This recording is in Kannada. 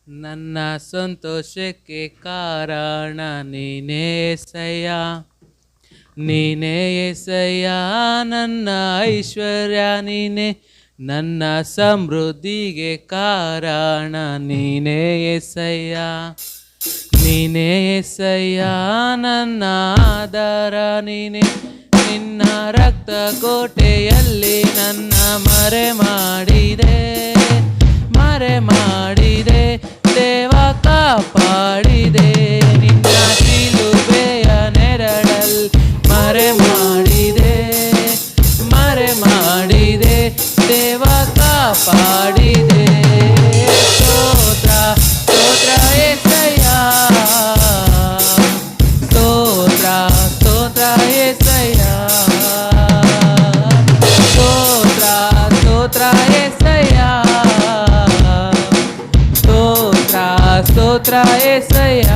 ನನ್ನ ಸಂತೋಷಕ್ಕೆ ಕಾರಣ ನೀನೇ ಏಸಯ್ಯ, ನೀನೇ ಏಸಯ್ಯ. ನನ್ನ ಐಶ್ವರ್ಯ ನೀನೇ, ನನ್ನ ಸಮೃದ್ಧಿಗೆ ಕಾರಣ ನೀನೇ ಏಸಯ್ಯ, ನೀನೇ ಏಸಯ್ಯ. ನನ್ನ ಆಧಾರ ನೀನೇ, ನಿನ್ನ ರಕ್ತ ಕೋಟೆಯಲ್ಲಿ ನನ್ನ ಮರೆ ಮಾಡಿದೆ, ಮರೆ ಮಾಡಿದೆ ದೇವ, ಕಾಪಾಡಿದೆ. ನಿನ್ನ ಶಿಲುಬೆಯ ನೆರಳಲ್ಲಿ ಮರೆ ಮಾಡಿದೆ, ಮರೆ ಮಾಡಿದೆ ದೇವ, ಕಾಪಾಡಿದೆ. ಸ್ತೋತ್ರ ಸ್ತೋತ್ರ ಏಸಯ್ಯ, ಸ್ತೋತ್ರ ಸ್ತೋತ್ರ ಏಸಯ್ಯ, ಸ್ತೋತ್ರ ಸ್ತೋತ್ರ ಏಸಯ್ಯ, ಸ್ತೋತ್ರ ಸ್ತೋತ್ರ ಏಸಯ್ಯ.